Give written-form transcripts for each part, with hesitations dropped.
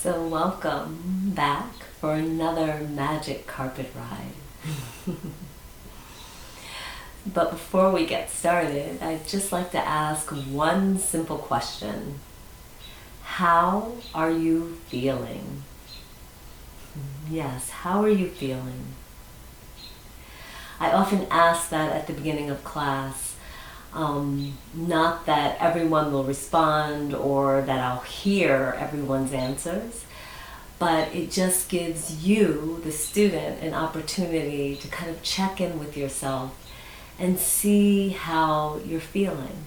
So welcome back for another magic carpet ride. But before we get started, I'd just like to ask one simple question. How are you feeling? Yes, how are you feeling? I often ask that at the beginning of class. Not that everyone will respond or that I'll hear everyone's answers, but it just gives you, the student, an opportunity to kind of check in with yourself and see how you're feeling.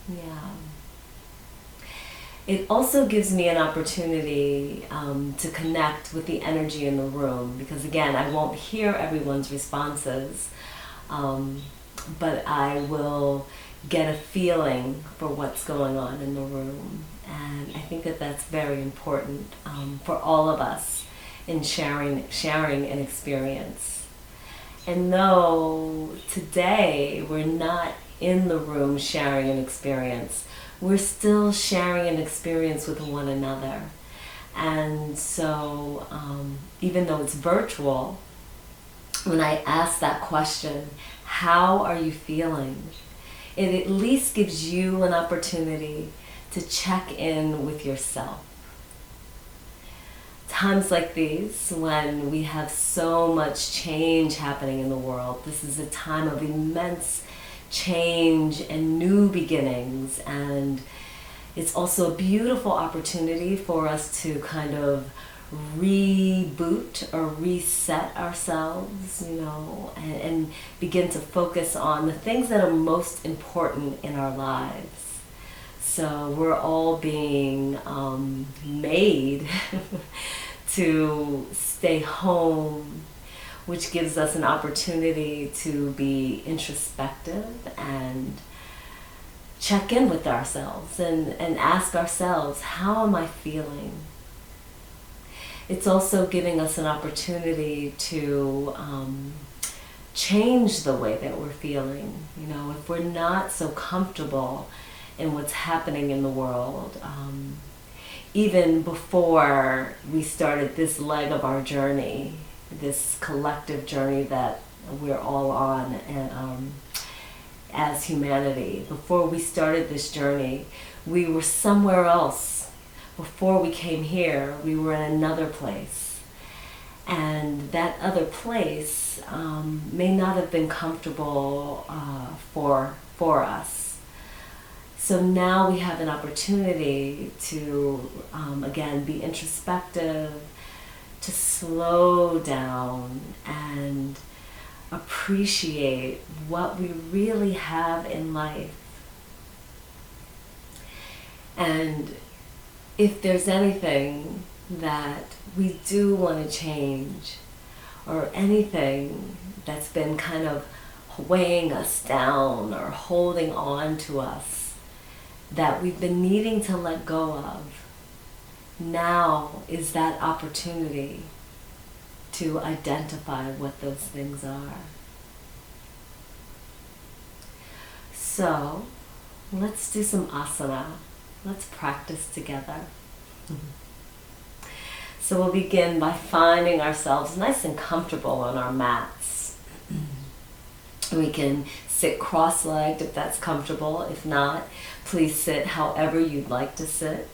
Yeah. It also gives me an opportunity to connect with the energy in the room, because again, I won't hear everyone's responses, but I will get a feeling for what's going on in the room. And I think that that's very important for all of us in sharing an experience. And though today we're not in the room sharing an experience, we're still sharing an experience with one another. And so even though it's virtual, when I ask that question, how are you feeling? It at least gives you an opportunity to check in with yourself. Times like these, when we have so much change happening in the world, this is a time of immense change and new beginnings, and it's also a beautiful opportunity for us to kind of reboot or reset ourselves, and begin to focus on the things that are most important in our lives. So we're all being made to stay home, which gives us an opportunity to be introspective and check in with ourselves and ask ourselves, how am I feeling? It's also giving us an opportunity to change the way that we're feeling. If we're not so comfortable in what's happening in the world, even before we started this leg of our journey, this collective journey that we're all on as humanity, before we started this journey, we were somewhere else. Before we came here, we were in another place. And that other place may not have been comfortable for us. So now we have an opportunity to, again, be introspective, to slow down and appreciate what we really have in life. And if there's anything that we do want to change, or anything that's been kind of weighing us down or holding on to us that we've been needing to let go of, now is that opportunity to identify what those things are. So let's do some asana. Let's practice together. So we'll begin by finding ourselves nice and comfortable on our mats. We can sit cross-legged if that's comfortable. If not, please sit however you'd like to sit.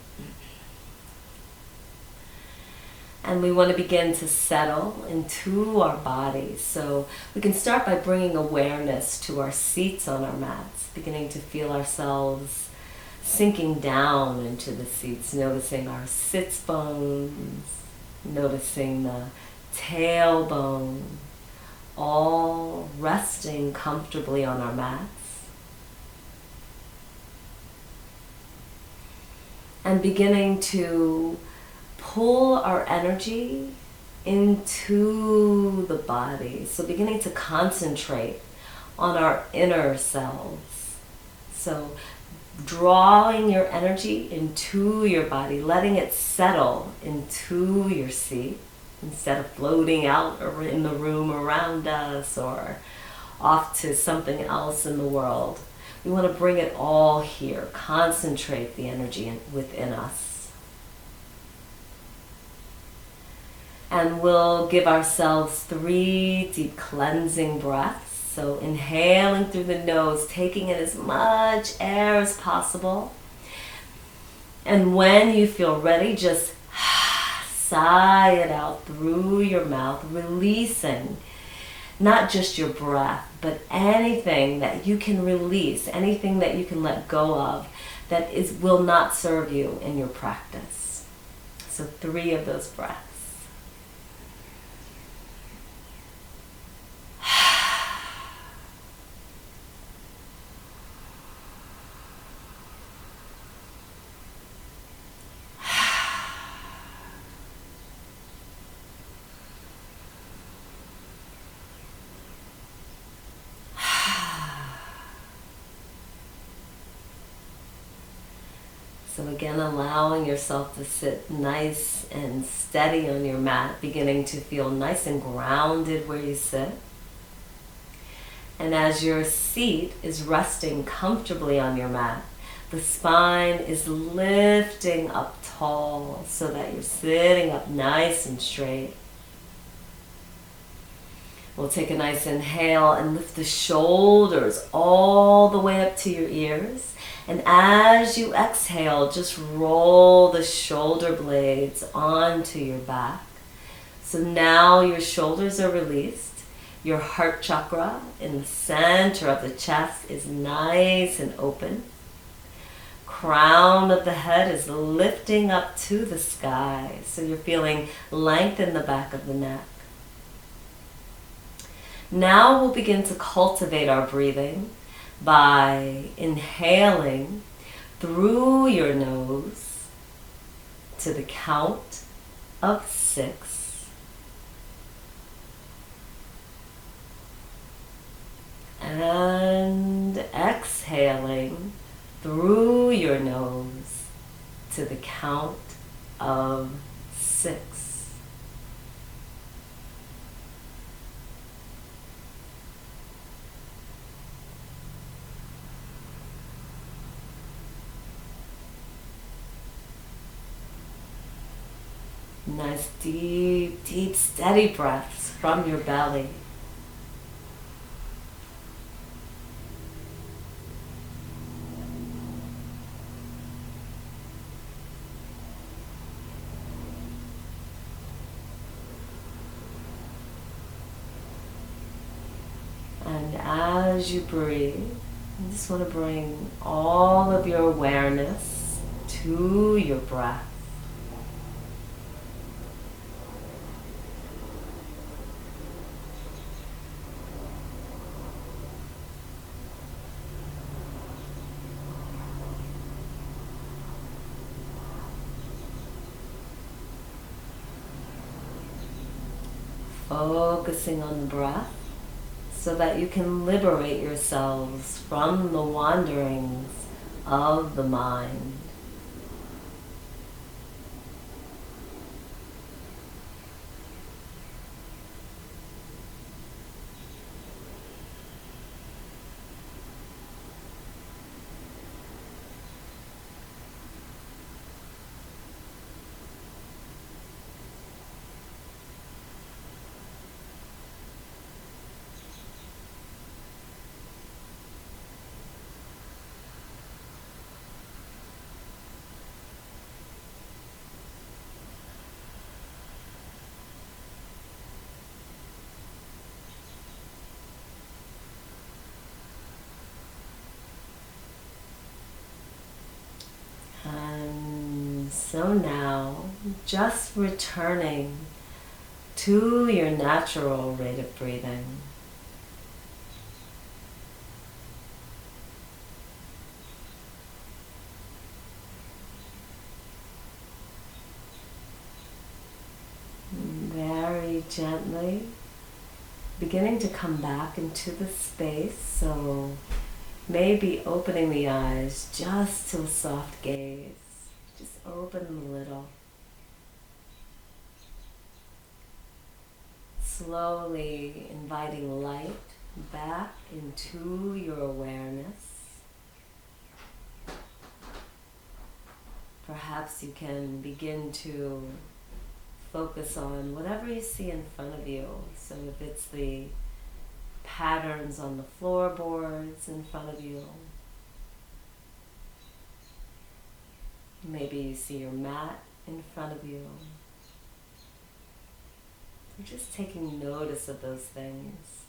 And we want to begin to settle into our bodies. So we can start by bringing awareness to our seats on our mats, beginning to feel ourselves sinking down into the seats, noticing our sits bones, noticing the tailbone, all resting comfortably on our mats. And beginning to pull our energy into the body. So beginning to concentrate on our inner selves. So drawing your energy into your body, letting it settle into your seat instead of floating out or in the room around us or off to something else in the world. We want to bring it all here, concentrate the energy within us. And we'll give ourselves 3 deep cleansing breaths. So inhaling through the nose, taking in as much air as possible. And when you feel ready, just sigh it out through your mouth, releasing not just your breath, but anything that you can release, anything that you can let go of that will not serve you in your practice. So 3 of those breaths. So again, allowing yourself to sit nice and steady on your mat, beginning to feel nice and grounded where you sit. And as your seat is resting comfortably on your mat, the spine is lifting up tall so that you're sitting up nice and straight. We'll take a nice inhale and lift the shoulders all the way up to your ears. And as you exhale, just roll the shoulder blades onto your back. So now your shoulders are released. Your heart chakra in the center of the chest is nice and open. Crown of the head is lifting up to the sky. So you're feeling length in the back of the neck. Now we'll begin to cultivate our breathing by inhaling through your nose to the count of 6. And exhaling through your nose to the count of 6. Nice deep, deep, steady breaths from your belly. And as you breathe, you just want to bring all of your awareness to your breath. Focusing on the breath so that you can liberate yourselves from the wanderings of the mind. So now, just returning to your natural rate of breathing. Very gently, beginning to come back into the space, so maybe opening the eyes just to a soft gaze. Just open them a little. Slowly inviting light back into your awareness. Perhaps you can begin to focus on whatever you see in front of you. So if it's the patterns on the floorboards in front of you, maybe you see your mat in front of you. You're just taking notice of those things.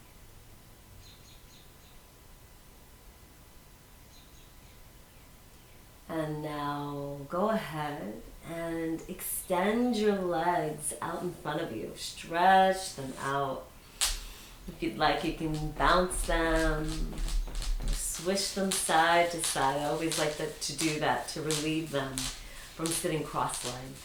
And now go ahead and extend your legs out in front of you. Stretch them out. If you'd like, you can bounce them, swish them side to side. I always like to do that to relieve them from sitting cross-legged.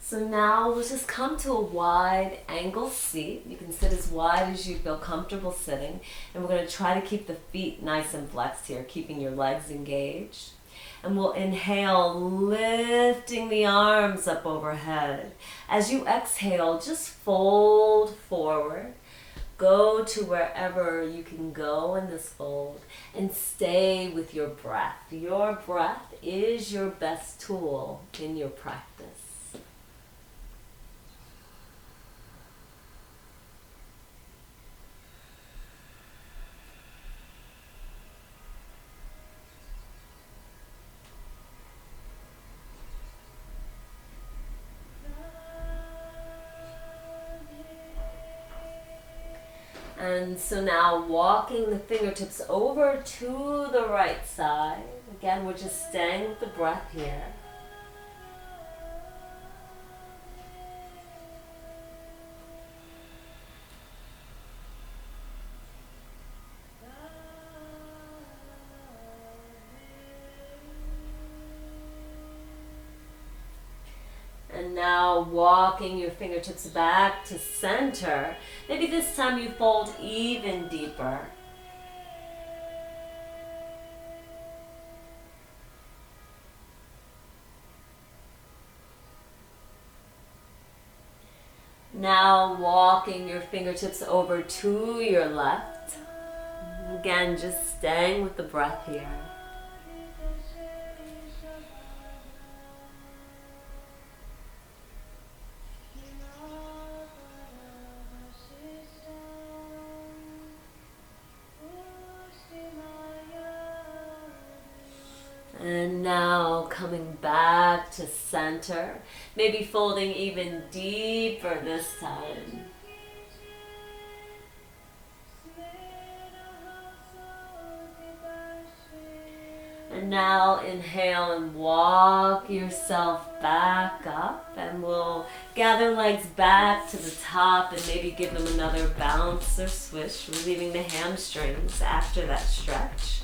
So now we'll just come to a wide angle seat. You can sit as wide as you feel comfortable sitting. And we're going to try to keep the feet nice and flexed here, keeping your legs engaged. And we'll inhale, lifting the arms up overhead. As you exhale, just fold forward. Go to wherever you can go in this fold and stay with your breath. Your breath is your best tool in your practice. And so now walking the fingertips over to the right side. Again, we're just staying with the breath here. And now walking your fingertips back to center. Maybe this time you fold even deeper. Now walking your fingertips over to your left. Again, just staying with the breath here. And now coming back to center, maybe folding even deeper this time. And now inhale and walk yourself back up, and we'll gather legs back to the top and maybe give them another bounce or swish, relieving the hamstrings after that stretch.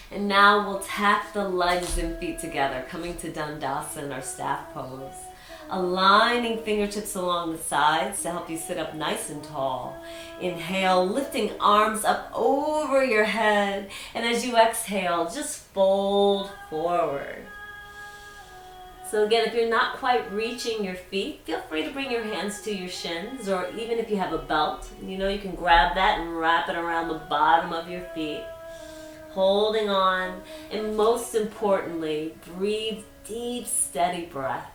And now we'll tap the legs and feet together, coming to Dandasana, our staff pose. Aligning fingertips along the sides to help you sit up nice and tall. Inhale, lifting arms up over your head. And as you exhale, just fold forward. So again, if you're not quite reaching your feet, feel free to bring your hands to your shins, or even if you have a belt, you can grab that and wrap it around the bottom of your feet. Holding on, and most importantly, breathe deep, steady breaths.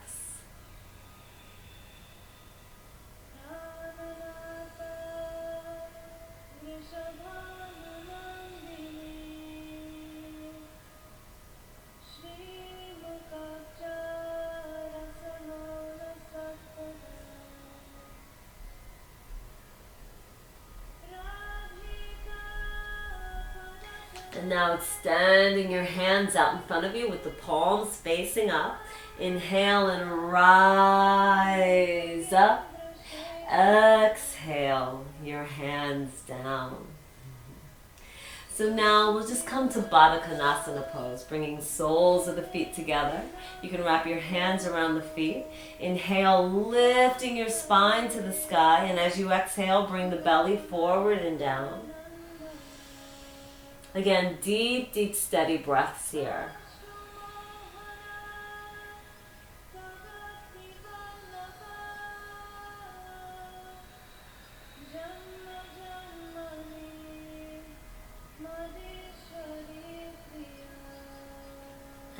And now extending your hands out in front of you with the palms facing up. Inhale and rise up. Exhale your hands down. So now we'll just come to Baddha Konasana pose, bringing soles of the feet together. You can wrap your hands around the feet. Inhale, lifting your spine to the sky. And as you exhale, bring the belly forward and down. Again, deep, deep, steady breaths here.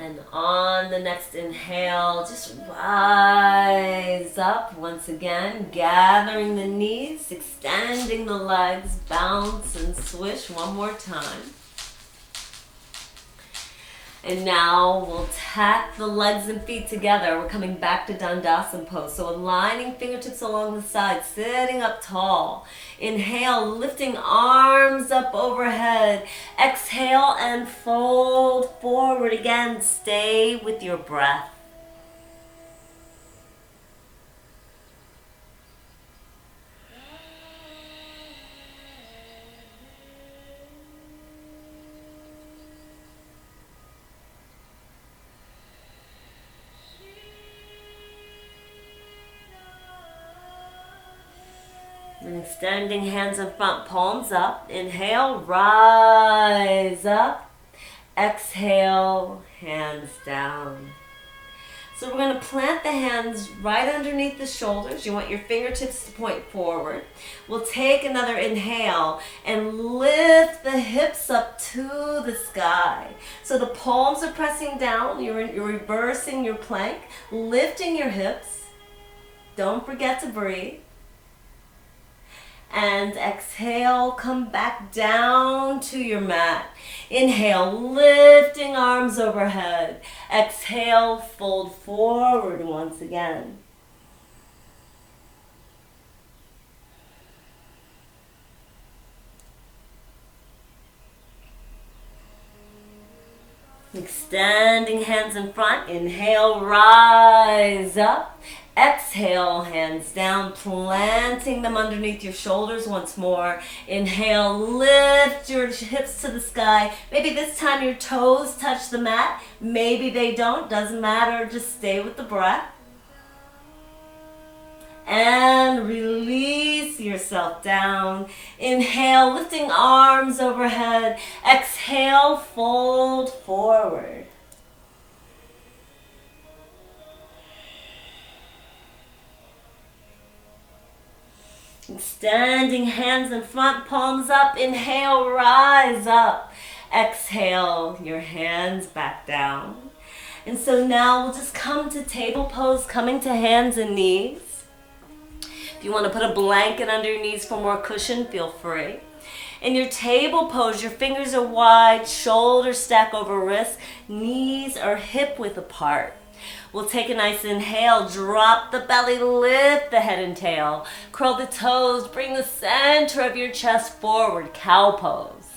And on the next inhale, just rise up once again, gathering the knees, extending the legs, bounce and swish one more time. And now we'll tack the legs and feet together. We're coming back to Dandasana pose. So aligning fingertips along the sides, sitting up tall. Inhale, lifting arms up overhead. Exhale and fold forward again. Stay with your breath. And extending hands in front, palms up. Inhale, rise up. Exhale, hands down. So we're going to plant the hands right underneath the shoulders. You want your fingertips to point forward. We'll take another inhale and lift the hips up to the sky. So the palms are pressing down. You're reversing your plank, lifting your hips. Don't forget to breathe. And exhale, come back down to your mat. Inhale, lifting arms overhead. Exhale, fold forward once again. Extending hands in front. Inhale, rise up. Exhale, hands down, planting them underneath your shoulders once more. Inhale, lift your hips to the sky. Maybe this time your toes touch the mat. Maybe they don't, doesn't matter, just stay with the breath. And release yourself down. Inhale, lifting arms overhead. Exhale, fold forward. Extending hands in front, palms up. Inhale, rise up. Exhale, your hands back down. And so now we'll just come to table pose, coming to hands and knees. If you want to put a blanket under your knees for more cushion, feel free. In your table pose, your fingers are wide, shoulders stack over wrists, knees are hip width apart. We'll take a nice inhale, drop the belly, lift the head and tail. Curl the toes, bring the center of your chest forward, cow pose.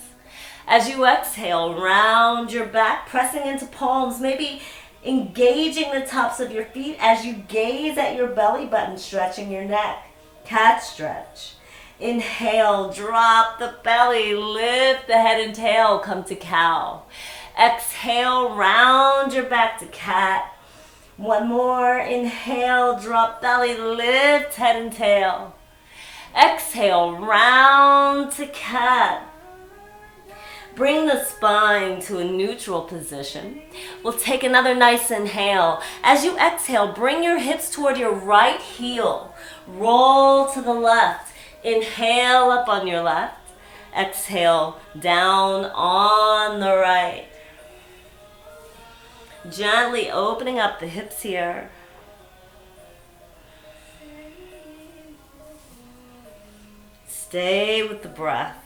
As you exhale, round your back, pressing into palms, maybe engaging the tops of your feet as you gaze at your belly button, stretching your neck, cat stretch. Inhale, drop the belly, lift the head and tail, come to cow. Exhale, round your back to cat. One more, inhale, drop belly, lift head and tail. Exhale, round to cat. Bring the spine to a neutral position. We'll take another nice inhale. As you exhale, bring your hips toward your right heel. Roll to the left. Inhale up on your left. Exhale down on the right. Gently opening up the hips here. Stay with the breath.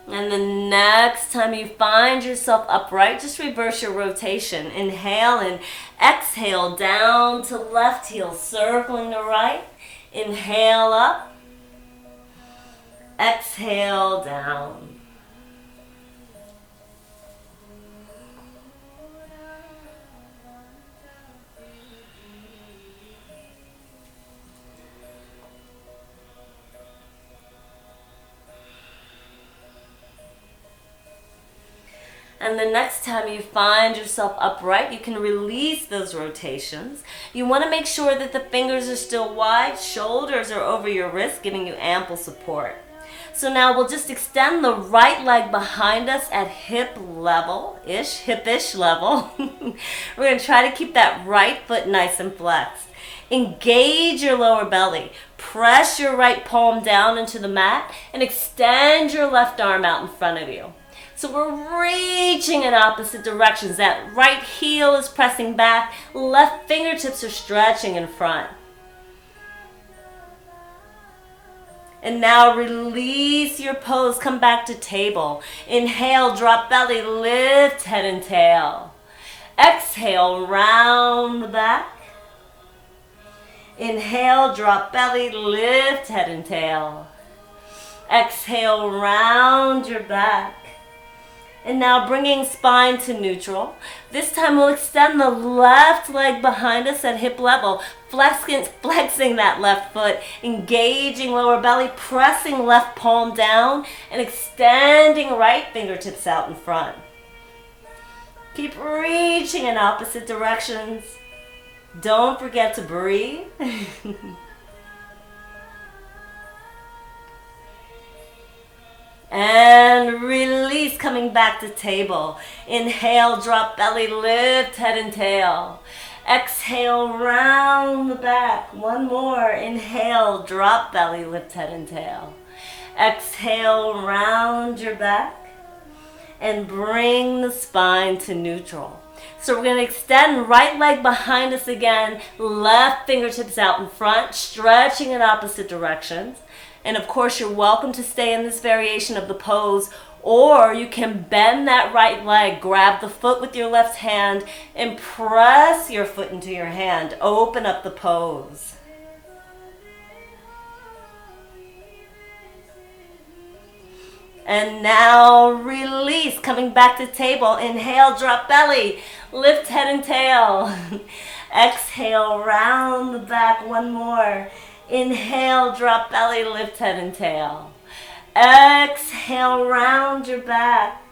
And the next time you find yourself upright, just reverse your rotation. Inhale and exhale down to left heel, circling the right. Inhale up. Exhale down. And the next time you find yourself upright, you can release those rotations. You want to make sure that the fingers are still wide, shoulders are over your wrists, giving you ample support. So now we'll just extend the right leg behind us at hip level-ish, hip-ish level. We're going to try to keep that right foot nice and flexed. Engage your lower belly. Press your right palm down into the mat and extend your left arm out in front of you. So we're reaching in opposite directions. That right heel is pressing back. Left fingertips are stretching in front. And now release your pose. Come back to table. Inhale, drop belly, lift head and tail. Exhale, round the back. Inhale, drop belly, lift head and tail. Exhale, round your back. And now bringing spine to neutral. This time we'll extend the left leg behind us at hip level, flexing that left foot, engaging lower belly, pressing left palm down, and extending right fingertips out in front. Keep reaching in opposite directions. Don't forget to breathe. And release, coming back to table. Inhale, drop belly, lift head and tail. Exhale, round the back. One more. Inhale, drop belly, lift head and tail. Exhale, round your back. And bring the spine to neutral. So we're going to extend right leg behind us again. Left fingertips out in front, stretching in opposite directions. And of course, you're welcome to stay in this variation of the pose, or you can bend that right leg, grab the foot with your left hand, and press your foot into your hand. Open up the pose. And now release, coming back to table. Inhale, drop belly, lift head and tail. Exhale, round the back, one more. Inhale, drop belly, lift head and tail. Exhale, round your back.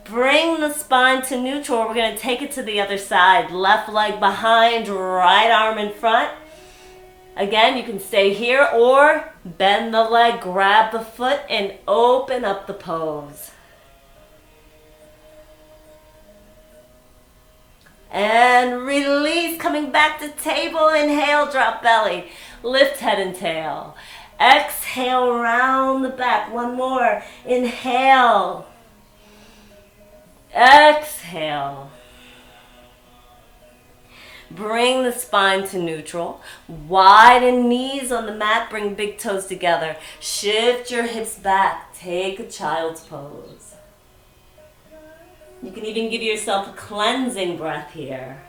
Bring the spine to neutral. We're going to take it to the other side. Left leg behind, right arm in front. Again, you can stay here or bend the leg, grab the foot, and open up the pose. And release, coming back to table. Inhale, drop belly, lift head and tail. Exhale, round the back. One more. Inhale. Exhale. Bring the spine to neutral. Widen knees on the mat. Bring big toes together. Shift your hips back. Take a child's pose. You can even give yourself a cleansing breath here.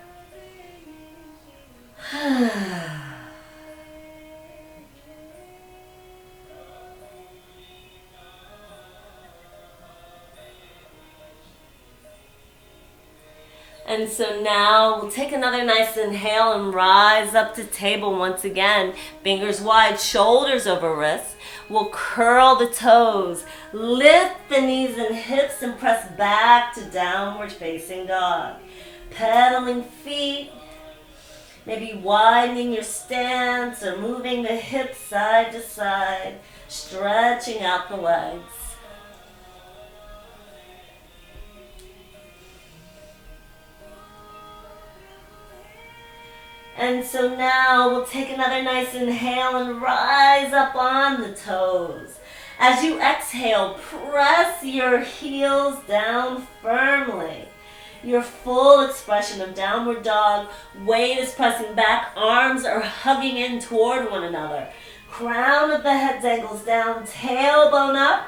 And so now we'll take another nice inhale and rise up to table once again. Fingers wide, shoulders over wrists. We'll curl the toes, lift the knees and hips and press back to downward facing dog. Pedaling feet, maybe widening your stance or moving the hips side to side, stretching out the legs. And so now we'll take another nice inhale and rise up on the toes. As you exhale, press your heels down firmly. Your full expression of downward dog. Weight is pressing back. Arms are hugging in toward one another. Crown of the head dangles down. Tailbone up.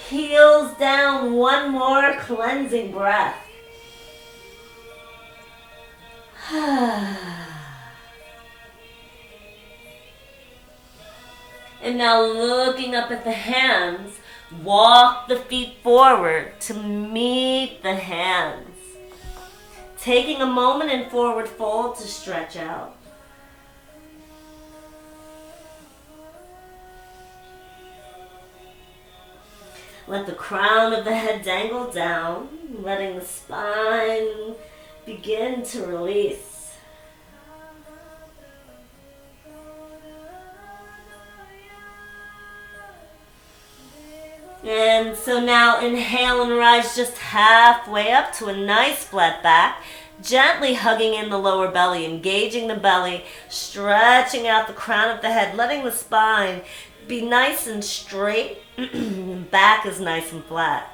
Heels down. One more cleansing breath. And now looking up at the hands, walk the feet forward to meet the hands. Taking a moment in forward fold to stretch out. Let the crown of the head dangle down, letting the spine begin to release. And so now inhale and rise just halfway up to a nice flat back. Gently hugging in the lower belly, engaging the belly, stretching out the crown of the head, letting the spine be nice and straight, back is nice and flat.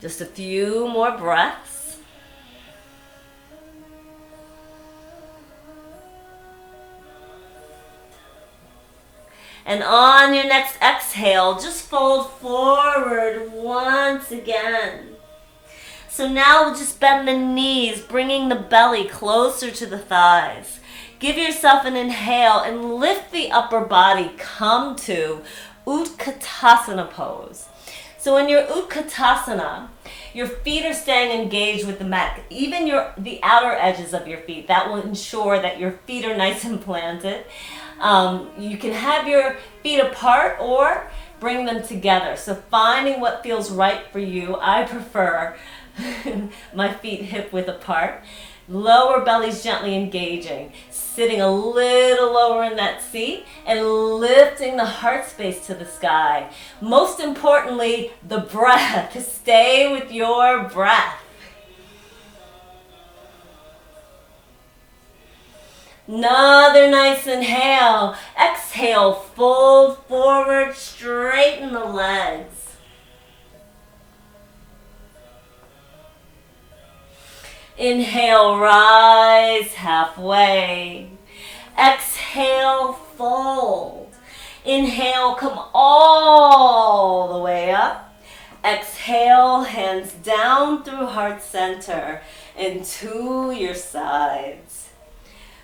Just a few more breaths. And on your next exhale, just fold forward once again. So now we'll just bend the knees, bringing the belly closer to the thighs. Give yourself an inhale and lift the upper body. Come to Utkatasana pose. So in your Utkatasana, your feet are staying engaged with the mat, even the outer edges of your feet. That will ensure that your feet are nice and planted. You can have your feet apart or bring them together. So finding what feels right for you. I prefer my feet hip width apart. Lower belly's gently engaging. Sitting a little lower in that seat and lifting the heart space to the sky. Most importantly, the breath. Stay with your breath. Another nice inhale. Exhale, fold forward, straighten the legs. Inhale, rise halfway. Exhale, fold. Inhale, come all the way up. Exhale, hands down through heart center and to your sides.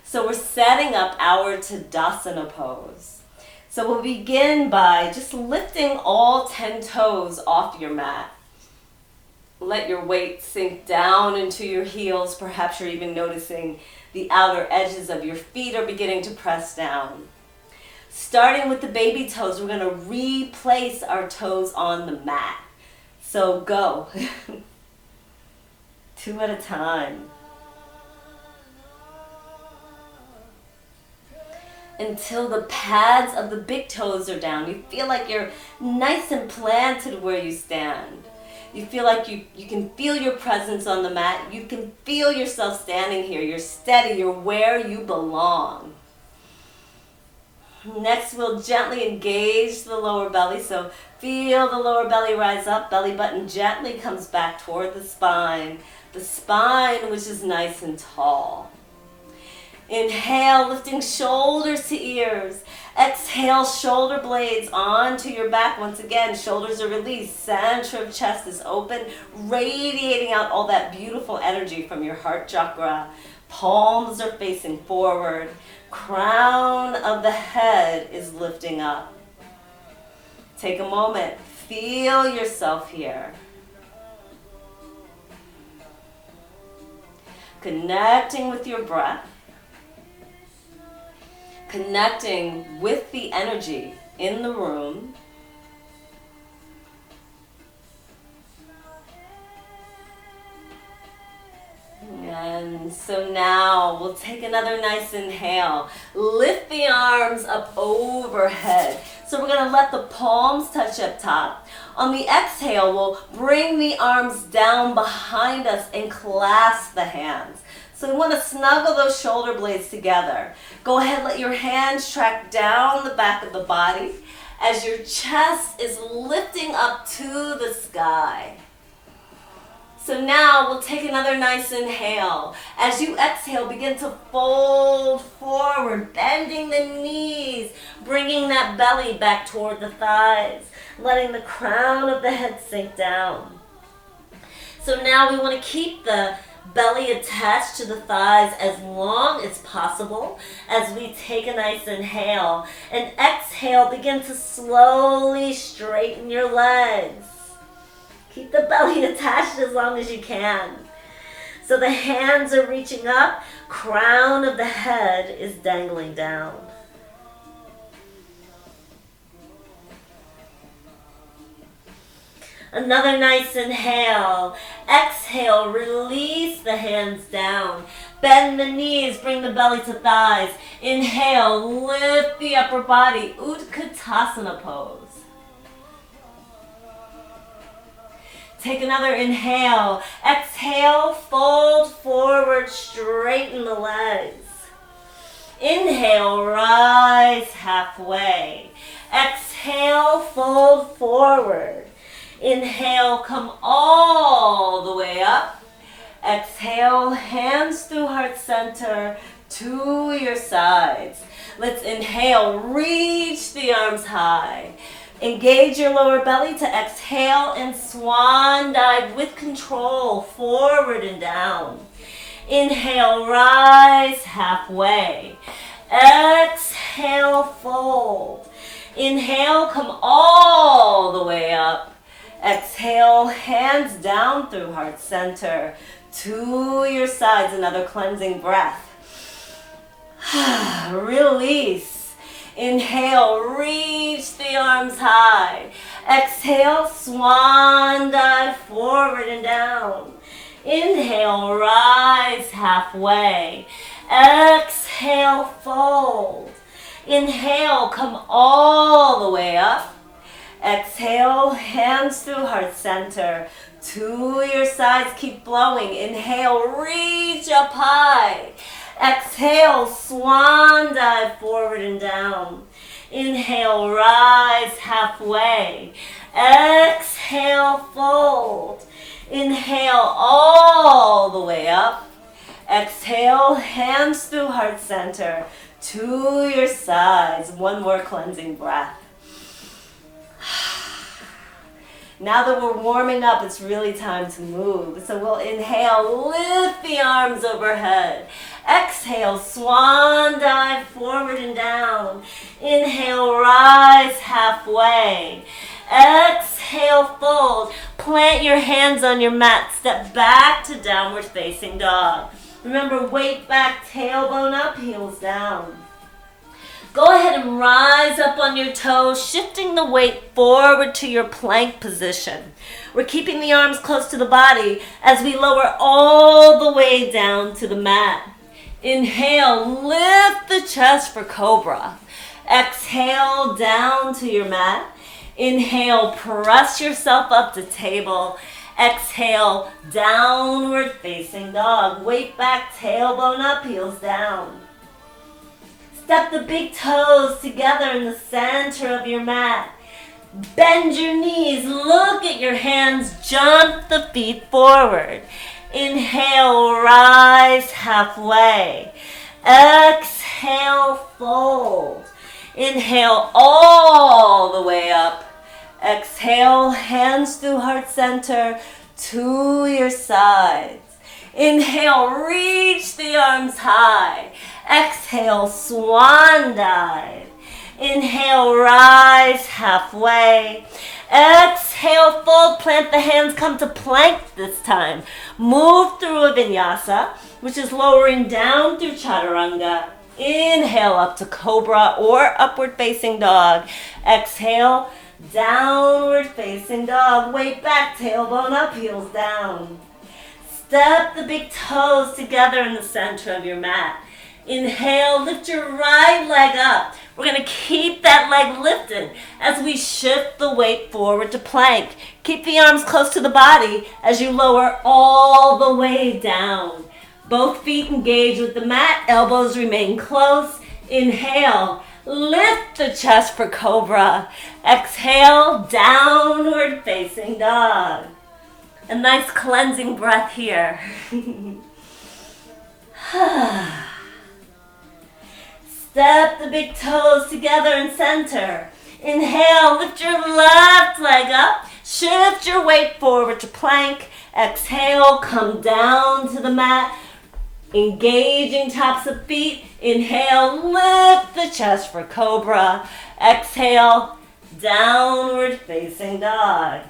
So we're setting up our Tadasana pose. So we'll begin by just lifting all 10 toes off your mat. Let your weight sink down into your heels. Perhaps you're even noticing the outer edges of your feet are beginning to press down. Starting with the baby toes, we're going to replace our toes on the mat. So go. 2 at a time. Until the pads of the big toes are down. You feel like you're nice and planted where you stand. You feel like you can feel your presence on the mat. You can feel yourself standing here. You're steady. You're where you belong. Next, we'll gently engage the lower belly. So feel the lower belly rise up. Belly button gently comes back toward the spine. The spine, which is nice and tall. Inhale, lifting shoulders to ears. Exhale, shoulder blades onto your back. Once again, shoulders are released. Center of chest is open, radiating out all that beautiful energy from your heart chakra. Palms are facing forward. Crown of the head is lifting up. Take a moment. Feel yourself here. Connecting with your breath. Connecting with the energy in the room. And so now we'll take another nice inhale. Lift the arms up overhead. So we're going to let the palms touch up top. On the exhale, we'll bring the arms down behind us and clasp the hands. So we want to snuggle those shoulder blades together. Go ahead, let your hands track down the back of the body as your chest is lifting up to the sky. So now we'll take another nice inhale. As you exhale, begin to fold forward, bending the knees, bringing that belly back toward the thighs, letting the crown of the head sink down. So now we want to keep the belly attached to the thighs as long as possible as we take a nice inhale. And exhale, begin to slowly straighten your legs. Keep the belly attached as long as you can. So the hands are reaching up, crown of the head is dangling down. Another nice inhale. Exhale, release the hands down. Bend the knees, bring the belly to thighs. Inhale, lift the upper body, Utkatasana pose. Take another inhale. Exhale, fold forward, straighten the legs. Inhale, rise halfway. Exhale, fold forward. Inhale, come all the way up. Exhale, hands through heart center to your sides. Let's inhale, reach the arms high. Engage your lower belly to exhale and swan dive with control, forward and down. Inhale, rise halfway. Exhale, fold. Inhale, come all the way up. Exhale, hands down through heart center to your sides. Another cleansing breath. Release. Inhale, reach the arms high. Exhale, swan dive forward and down. Inhale, rise halfway. Exhale, fold. Inhale, come all the way up. Exhale, hands through heart center to your sides. Keep blowing. Inhale, reach up high. Exhale, swan dive forward and down. Inhale, rise halfway. Exhale, fold. Inhale, all the way up. Exhale, hands through heart center to your sides. One more cleansing breath. Now that we're warming up, it's really time to move. So we'll inhale, lift the arms overhead. Exhale, swan dive forward and down. Inhale, rise halfway. Exhale, fold. Plant your hands on your mat. Step back to downward facing dog. Remember, weight back, tailbone up, heels down. Go ahead and rise up on your toes, shifting the weight forward to your plank position. We're keeping the arms close to the body as we lower all the way down to the mat. Inhale, lift the chest for cobra. Exhale, down to your mat. Inhale, press yourself up to table. Exhale, downward facing dog. Weight back, tailbone up, heels down. Step the big toes together in the center of your mat. Bend your knees, look at your hands, jump the feet forward. Inhale, rise halfway. Exhale, fold. Inhale, all the way up. Exhale, hands through heart center to your sides. Inhale, reach the arms high. Exhale, swan dive. Inhale, rise halfway. Exhale, fold, plant the hands, come to plank this time. Move through a vinyasa, which is lowering down through chaturanga. Inhale up to cobra or upward facing dog. Exhale, downward facing dog. Weight back, tailbone up, heels down. Step the big toes together in the center of your mat. Inhale, lift your right leg up. We're going to keep that leg lifted as we shift the weight forward to plank. Keep the arms close to the body as you lower all the way down. Both feet engage with the mat, elbows remain close. Inhale, lift the chest for cobra. Exhale, downward facing dog. A nice cleansing breath here. Step the big toes together in center. Inhale, lift your left leg up. Shift your weight forward to plank. Exhale, come down to the mat. Engaging tops of feet. Inhale, lift the chest for cobra. Exhale, downward facing dog.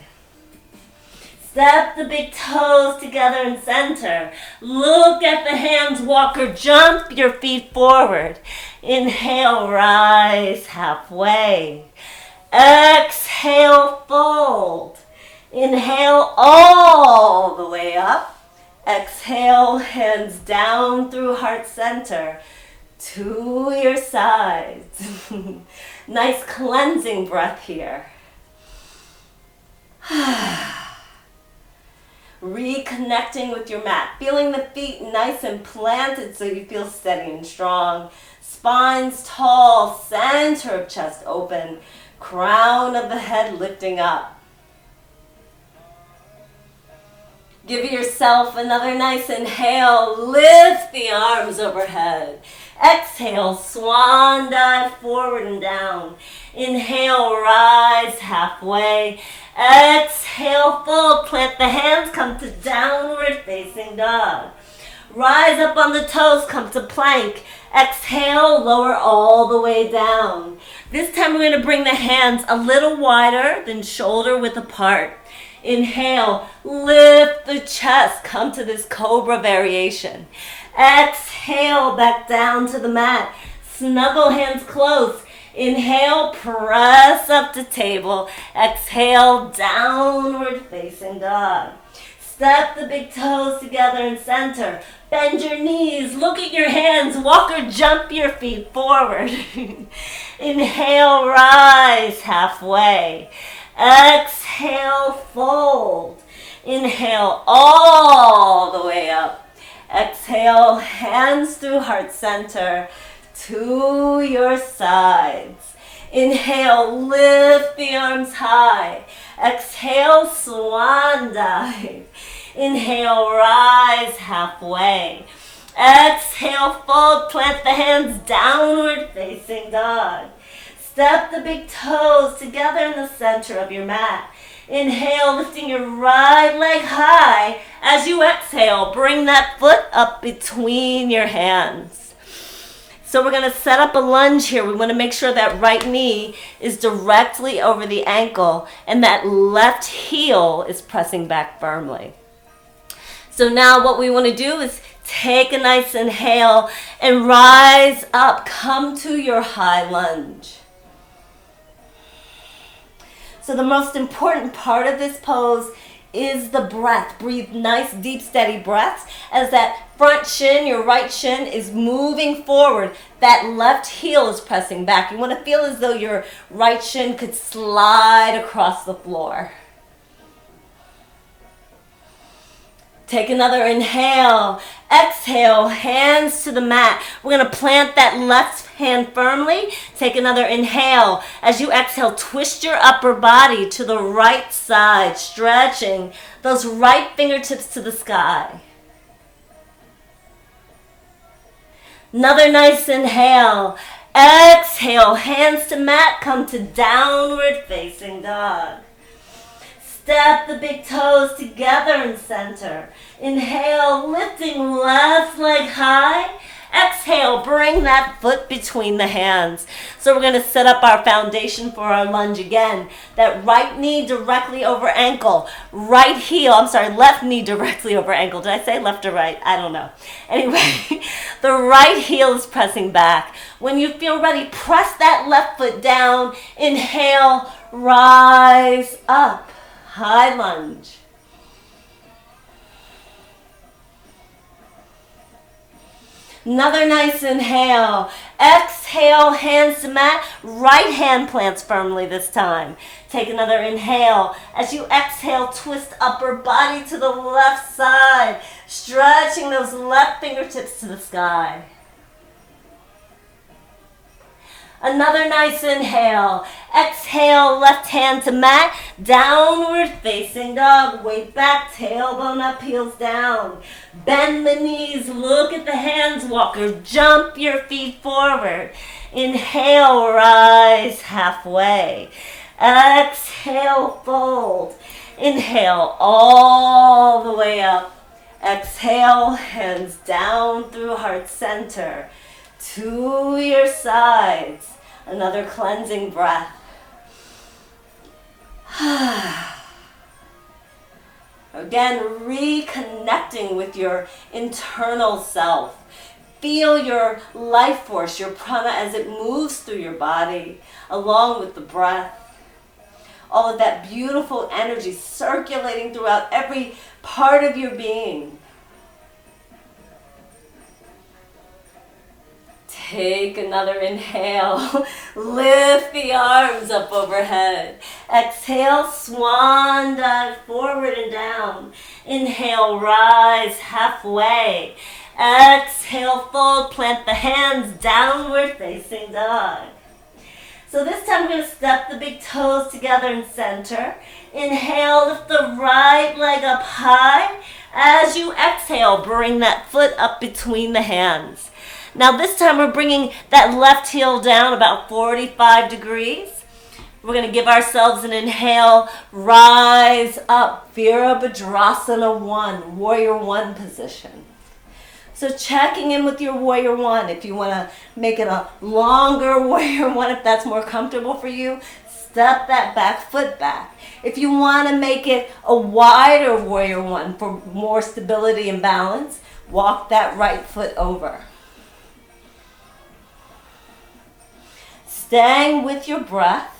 Step the big toes together in center. Look at the hands, walk or jump your feet forward. Inhale, rise halfway. Exhale, fold. Inhale all the way up. Exhale, hands down through heart center to your sides. Nice cleansing breath here. Reconnecting with your mat. Feeling the feet nice and planted so you feel steady and strong. Spines tall, center of chest open. Crown of the head lifting up. Give yourself another nice inhale. Lift the arms overhead. Exhale, swan dive forward and down. Inhale, rise halfway. Exhale, fold. Plant the hands, come to downward facing dog. Rise up on the toes, come to plank. Exhale, lower all the way down. This time we're going to bring the hands a little wider than shoulder width apart. Inhale, lift the chest, come to this cobra variation. Exhale, back down to the mat. Snuggle hands close. Inhale, press up to table. Exhale, downward facing dog. Step the big toes together in center. Bend your knees, look at your hands, walk or jump your feet forward. Inhale, rise halfway. Exhale, fold. Inhale, all the way up. Exhale, hands through heart center to your sides. Inhale, lift the arms high. Exhale, swan dive. Inhale, rise halfway. Exhale, fold, plant the hands downward facing dog. Step the big toes together in the center of your mat. Inhale, lifting your right leg high. As you exhale, bring that foot up between your hands. So we're going to set up a lunge here. We want to make sure that right knee is directly over the ankle and that left heel is pressing back firmly. So now what we want to do is take a nice inhale and rise up. Come to your high lunge. So the most important part of this pose is the breath. Breathe nice, deep, steady breaths as that front shin, your right shin, is moving forward. That left heel is pressing back. You want to feel as though your right shin could slide across the floor. Take another inhale. Exhale, hands to the mat. We're going to plant that left hand firmly. Take another inhale. As you exhale, twist your upper body to the right side, stretching those right fingertips to the sky. Another nice inhale. Exhale, hands to mat, come to downward facing dog. Step the big toes together in center. Inhale, lifting left leg high. Exhale, bring that foot between the hands. So we're going to set up our foundation for our lunge again. That right knee directly over ankle. Left knee directly over ankle. Did I say left or right? I don't know. Anyway, the right heel is pressing back. When you feel ready, press that left foot down. Inhale, rise up. High lunge. Another nice inhale. Exhale, hands to mat. Right hand plants firmly this time. Take another inhale. As you exhale, twist upper body to the left side, stretching those left fingertips to the sky. Another nice inhale. Exhale, left hand to mat. Downward facing dog. Weight back, tailbone up, heels down. Bend the knees, look at the hands, walk or jump your feet forward. Inhale, rise halfway. Exhale, fold. Inhale, all the way up. Exhale, hands down through heart center. To your sides. Another cleansing breath. Again, reconnecting with your internal self. Feel your life force, your prana, as it moves through your body, along with the breath. All of that beautiful energy circulating throughout every part of your being. Take another inhale. Lift the arms up overhead. Exhale, swan dive forward and down. Inhale, rise halfway. Exhale, fold, plant the hands, downward facing dog. So this time we're going to step the big toes together in center. Inhale, lift the right leg up high. As you exhale, bring that foot up between the hands. Now this time we're bringing that left heel down about 45 degrees. We're going to give ourselves an inhale, rise up, Virabhadrasana 1, Warrior 1 position. So checking in with your Warrior 1. If you want to make it a longer Warrior 1, if that's more comfortable for you, step that back foot back. If you want to make it a wider Warrior 1 for more stability and balance, walk that right foot over. Staying with your breath.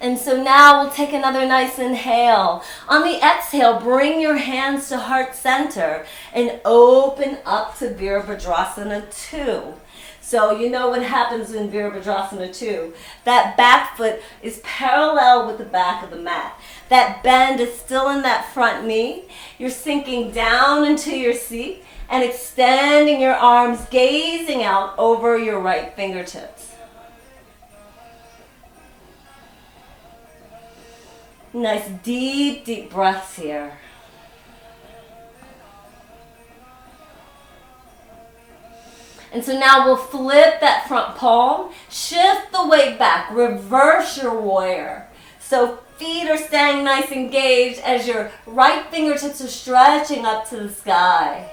And so now we'll take another nice inhale. On the exhale, bring your hands to heart center and open up to Virabhadrasana 2. So you know what happens in Virabhadrasana 2. That back foot is parallel with the back of the mat. That bend is still in that front knee. You're sinking down into your seat and extending your arms, gazing out over your right fingertips. Nice deep, deep breaths here. And so now we'll flip that front palm, shift the weight back, reverse your warrior. So feet are staying nice and engaged as your right fingertips are stretching up to the sky.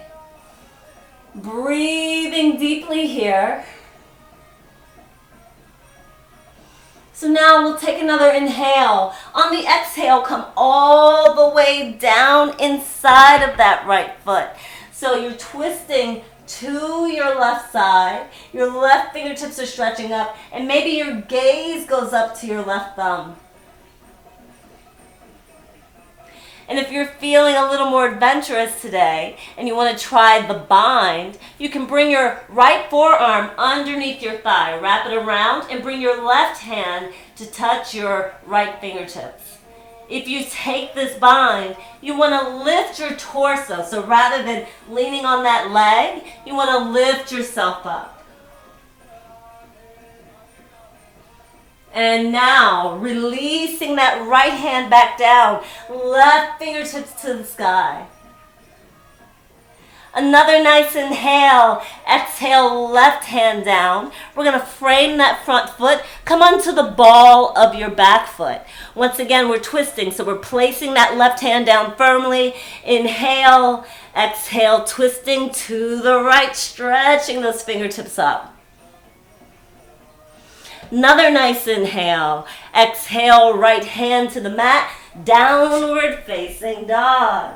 Breathing deeply here. So now we'll take another inhale. On the exhale, come all the way down inside of that right foot. So you're twisting to your left side. Your left fingertips are stretching up, and maybe your gaze goes up to your left thumb. And if you're feeling a little more adventurous today and you want to try the bind, you can bring your right forearm underneath your thigh, wrap it around, and bring your left hand to touch your right fingertips. If you take this bind, you want to lift your torso. So rather than leaning on that leg, you want to lift yourself up. And now, releasing that right hand back down, left fingertips to the sky. Another nice inhale. Exhale, left hand down. We're going to frame that front foot. Come onto the ball of your back foot. Once again, we're twisting, so we're placing that left hand down firmly. Inhale, exhale, twisting to the right, stretching those fingertips up. Another nice inhale. Exhale, right hand to the mat, downward facing dog.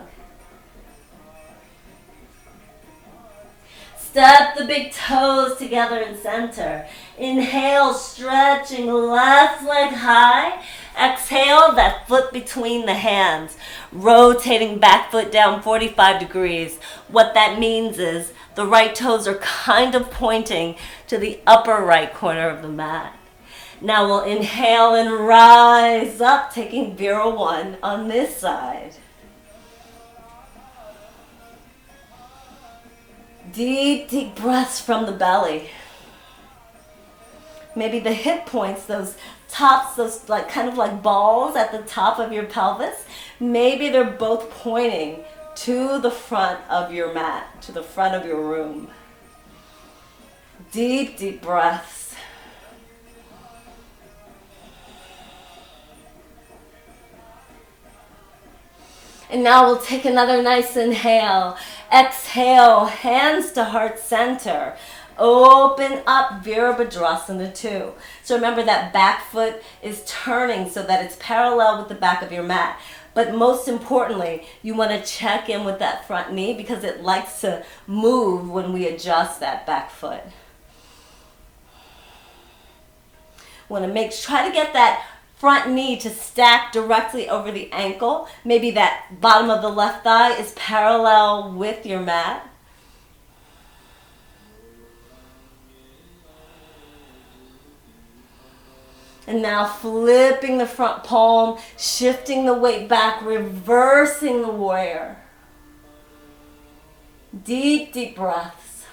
Step the big toes together in center. Inhale, stretching left leg high. Exhale, that foot between the hands. Rotating back foot down 45 degrees. What that means is the right toes are kind of pointing to the upper right corner of the mat. Now we'll inhale and rise up, taking Vira 1 on this side. Deep, deep breaths from the belly. Maybe the hip points, those tops, those like kind of like balls at the top of your pelvis, maybe they're both pointing to the front of your mat, to the front of your room. Deep, deep breaths. And now we'll take another nice inhale. Exhale, hands to heart center. Open up Virabhadrasana 2. So remember that back foot is turning so that it's parallel with the back of your mat. But most importantly, you want to check in with that front knee because it likes to move when we adjust that back foot. Want to try to get that front knee to stack directly over the ankle. Maybe that bottom of the left thigh is parallel with your mat. And now flipping the front palm, shifting the weight back, reversing the warrior. Deep, deep breaths.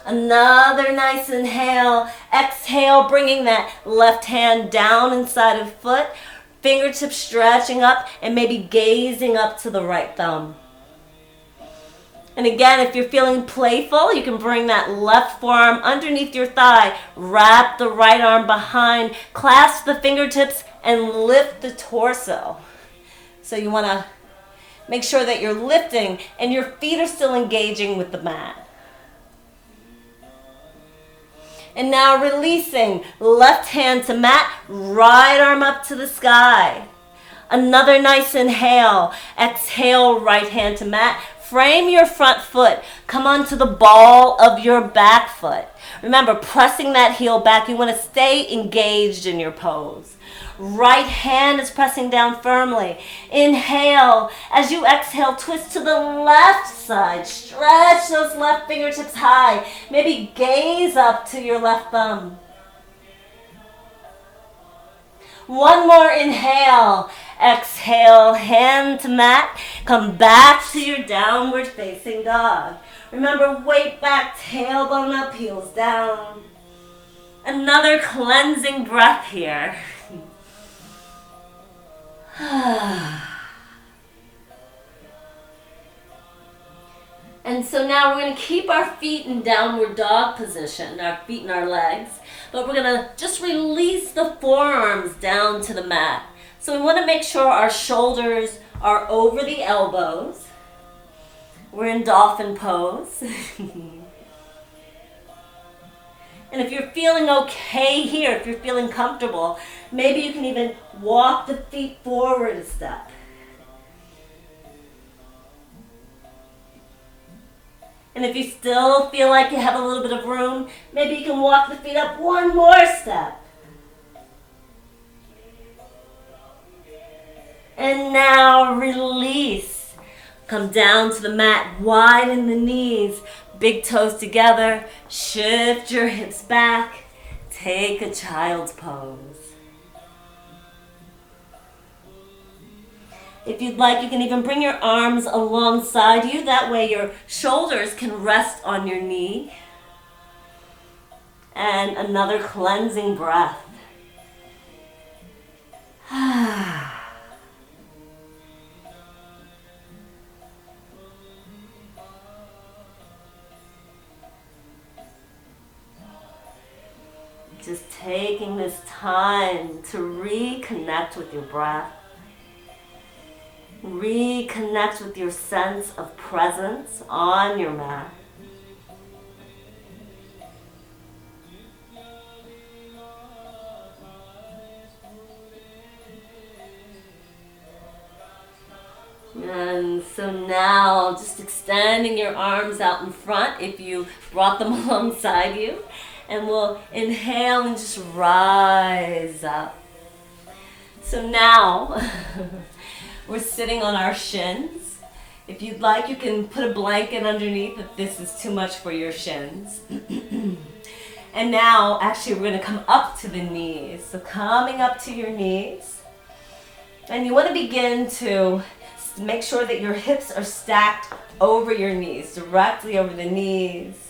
Another nice inhale. Exhale, bringing that left hand down inside of foot. Fingertips stretching up and maybe gazing up to the right thumb. And again, if you're feeling playful, you can bring that left forearm underneath your thigh. Wrap the right arm behind. Clasp the fingertips and lift the torso. So you want to make sure that you're lifting and your feet are still engaging with the mat. And now releasing, left hand to mat, right arm up to the sky. Another nice inhale. Exhale, right hand to mat. Frame your front foot. Come onto the ball of your back foot. Remember, pressing that heel back. You want to stay engaged in your pose. Right hand is pressing down firmly. Inhale. As you exhale, twist to the left side. Stretch those left fingertips high. Maybe gaze up to your left thumb. One more inhale. Exhale, hand to mat. Come back to your downward facing dog. Remember, weight back, tailbone up, heels down. Another cleansing breath here. And so now we're going to keep our feet in downward dog position, our feet and our legs, but we're going to just release the forearms down to the mat. So we want to make sure our shoulders are over the elbows. We're in dolphin pose. And if you're feeling okay here, if you're feeling comfortable, maybe you can even walk the feet forward a step. And if you still feel like you have a little bit of room, maybe you can walk the feet up one more step. And now release. Come down to the mat, widen the knees, big toes together, shift your hips back, take a child's pose. If you'd like, you can even bring your arms alongside you. That way your shoulders can rest on your knee. And another cleansing breath. Just taking this time to reconnect with your breath. Reconnect with your sense of presence on your mat. And so now just extending your arms out in front if you brought them alongside you. And we'll inhale and just rise up. So now we're sitting on our shins. If you'd like, you can put a blanket underneath if this is too much for your shins. And now, actually, we're going to come up to the knees. So coming up to your knees. And you want to begin to make sure that your hips are stacked over your knees, directly over the knees.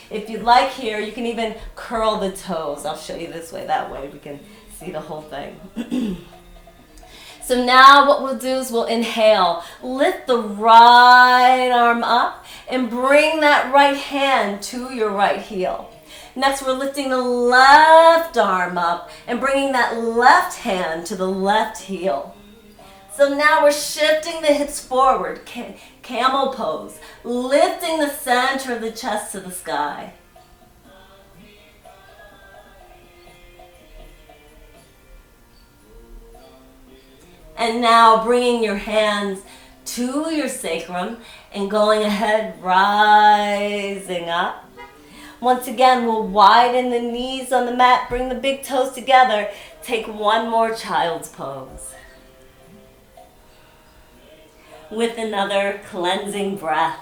If you'd like here, you can even curl the toes. I'll show you this way, that way we can see the whole thing. So now what we'll do is we'll inhale, lift the right arm up and bring that right hand to your right heel. Next, we're lifting the left arm up and bringing that left hand to the left heel. So now we're shifting the hips forward, camel pose, lifting the center of the chest to the sky. And now bringing your hands to your sacrum and going ahead, rising up. Once again, we'll widen the knees on the mat, bring the big toes together, take one more child's pose. With another cleansing breath.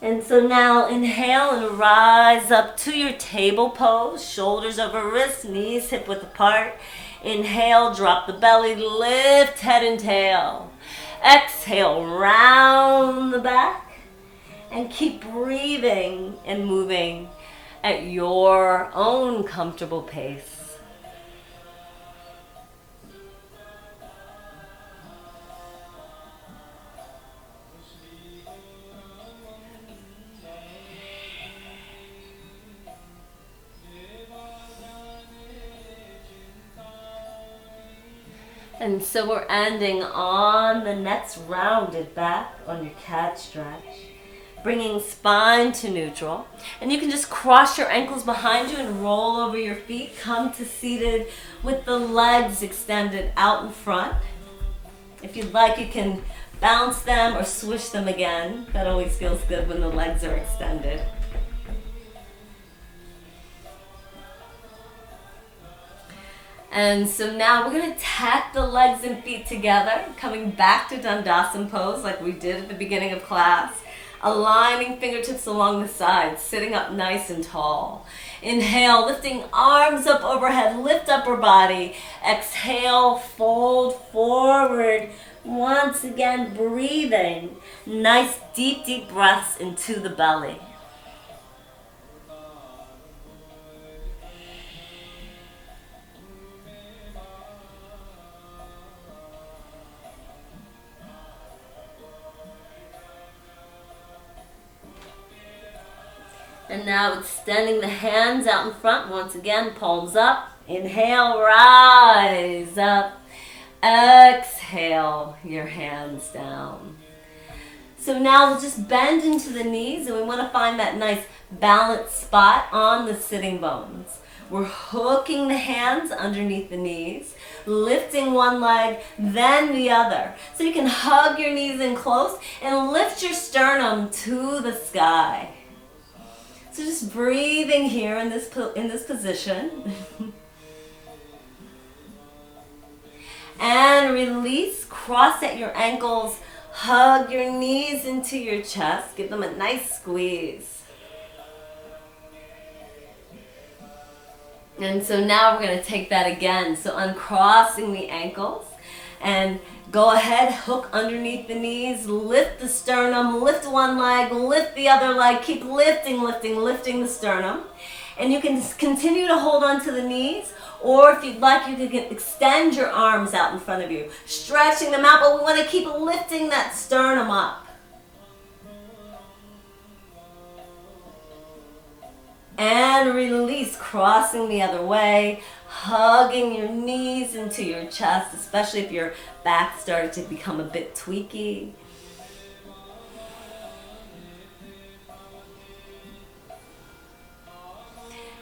And so now inhale and rise up to your table pose. Shoulders over wrists, knees hip width apart. Inhale, drop the belly, lift head and tail. Exhale, round the back. And keep breathing and moving at your own comfortable pace. And so we're ending on the next rounded back on your cat stretch. Bringing spine to neutral. And you can just cross your ankles behind you and roll over your feet. Come to seated with the legs extended out in front. If you'd like, you can bounce them or swish them again. That always feels good when the legs are extended. And so now we're going to tap the legs and feet together, coming back to Dandasana pose like we did at the beginning of class. Aligning fingertips along the sides, sitting up nice and tall. Inhale, lifting arms up overhead, lift upper body. Exhale, fold forward. Once again, breathing. Nice deep, deep breaths into the belly. And now extending the hands out in front. Once again, palms up. Inhale, rise up. Exhale, your hands down. So now we'll just bend into the knees, and we want to find that nice balanced spot on the sitting bones. We're hooking the hands underneath the knees, lifting one leg, then the other. So you can hug your knees in close and lift your sternum to the sky. So just breathing here in this position. And release, cross at your ankles, hug your knees into your chest, give them a nice squeeze. And so now we're going to take that again. So uncrossing the ankles and go ahead, hook underneath the knees, lift the sternum, lift one leg, lift the other leg, keep lifting, lifting the sternum. And you can continue to hold on to the knees, or if you'd like, you can extend your arms out in front of you, stretching them out, but we want to keep lifting that sternum up. And release, crossing the other way, hugging your knees into your chest, especially if your back started to become a bit tweaky.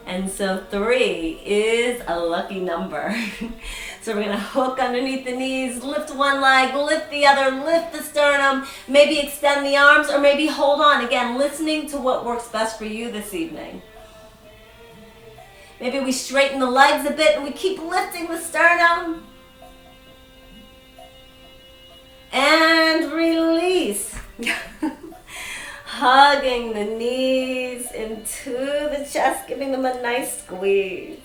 And so 3 is a lucky number. So we're going to hook underneath the knees, lift one leg, lift the other, lift the sternum, maybe extend the arms, or maybe hold on. Again, listening to what works best for you this evening. Maybe we straighten the legs a bit and we keep lifting the sternum. And release. Hugging the knees into the chest, giving them a nice squeeze.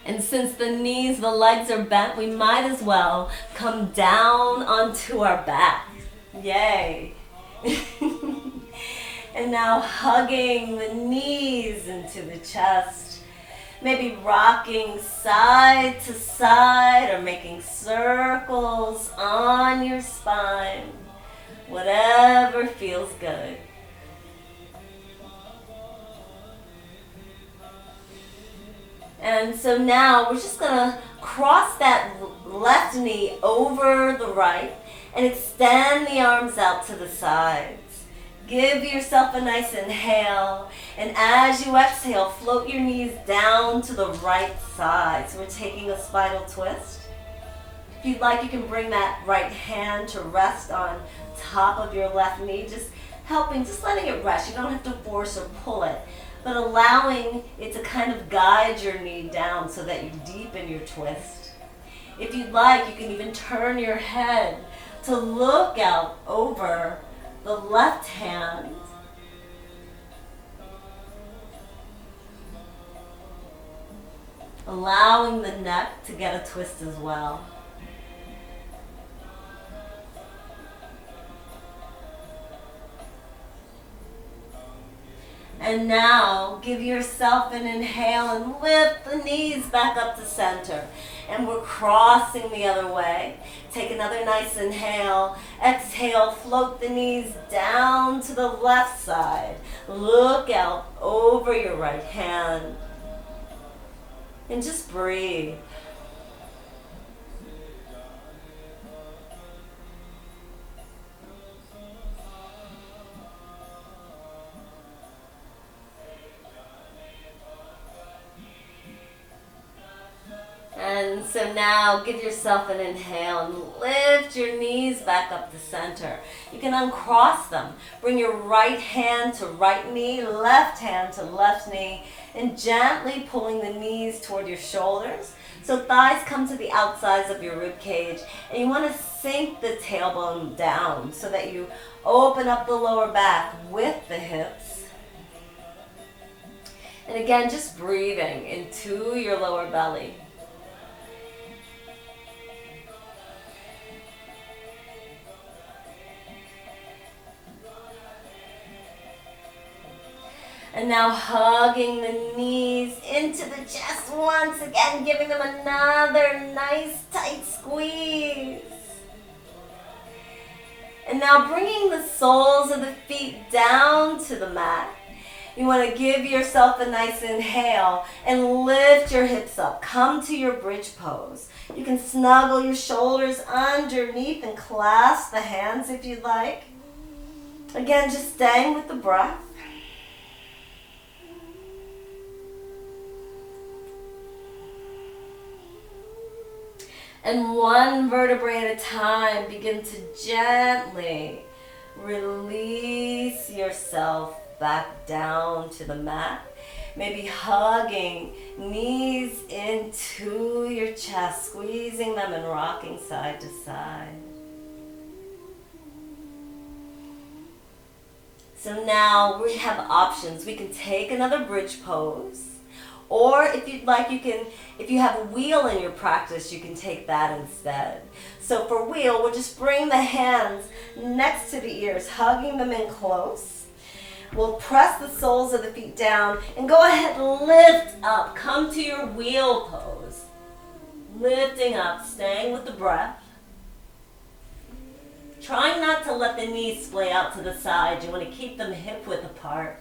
And since the knees, the legs are bent, we might as well come down onto our back. Yay. And now hugging the knees into the chest. Maybe rocking side to side or making circles on your spine. Whatever feels good. And so now we're just going to cross that left knee over the right and extend the arms out to the sides. Give yourself a nice inhale, and as you exhale, float your knees down to the right side. So we're taking a spinal twist. If you'd like, you can bring that right hand to rest on top of your left knee, just letting it rest. You don't have to force or pull it, but allowing it to kind of guide your knee down so that you deepen your twist. If you'd like, you can even turn your head to look out over the left hand. Allowing the neck to get a twist as well. And now give yourself an inhale and lift the knees back up to center. And we're crossing the other way. Take another nice inhale. Exhale, float the knees down to the left side. Look out over your right hand. And just breathe. And so now give yourself an inhale and lift your knees back up to center. You can uncross them. Bring your right hand to right knee, left hand to left knee, and gently pulling the knees toward your shoulders. So thighs come to the outsides of your rib cage, and you want to sink the tailbone down so that you open up the lower back with the hips. And again, just breathing into your lower belly. And now hugging the knees into the chest once again, giving them another nice tight squeeze. And now bringing the soles of the feet down to the mat. You want to give yourself a nice inhale and lift your hips up. Come to your bridge pose. You can snuggle your shoulders underneath and clasp the hands if you'd like. Again, just staying with the breath. And one vertebrae at a time, begin to gently release yourself back down to the mat. Maybe hugging knees into your chest, squeezing them and rocking side to side. So now we have options. We can take another bridge pose. Or if you'd like, if you have a wheel in your practice, you can take that instead. So for wheel, we'll just bring the hands next to the ears, hugging them in close. We'll press the soles of the feet down and go ahead and lift up. Come to your wheel pose. Lifting up, staying with the breath. Trying not to let the knees splay out to the side. You want to keep them hip width apart.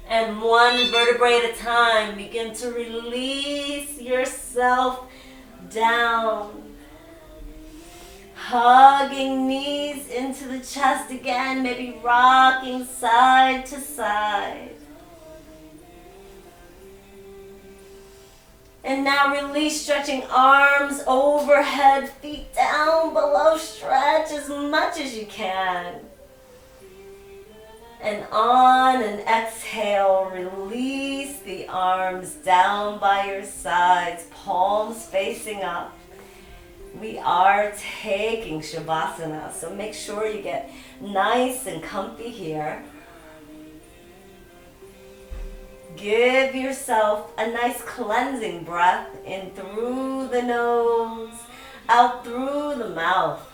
And one vertebrae at a time, begin to release yourself down. Hugging knees into the chest again, maybe rocking side to side. And now release, stretching arms overhead, feet down below. Stretch as much as you can. And on an exhale, release the arms down by your sides, palms facing up. We are taking Shavasana, so make sure you get nice and comfy here. Give yourself a nice cleansing breath in through the nose, out through the mouth.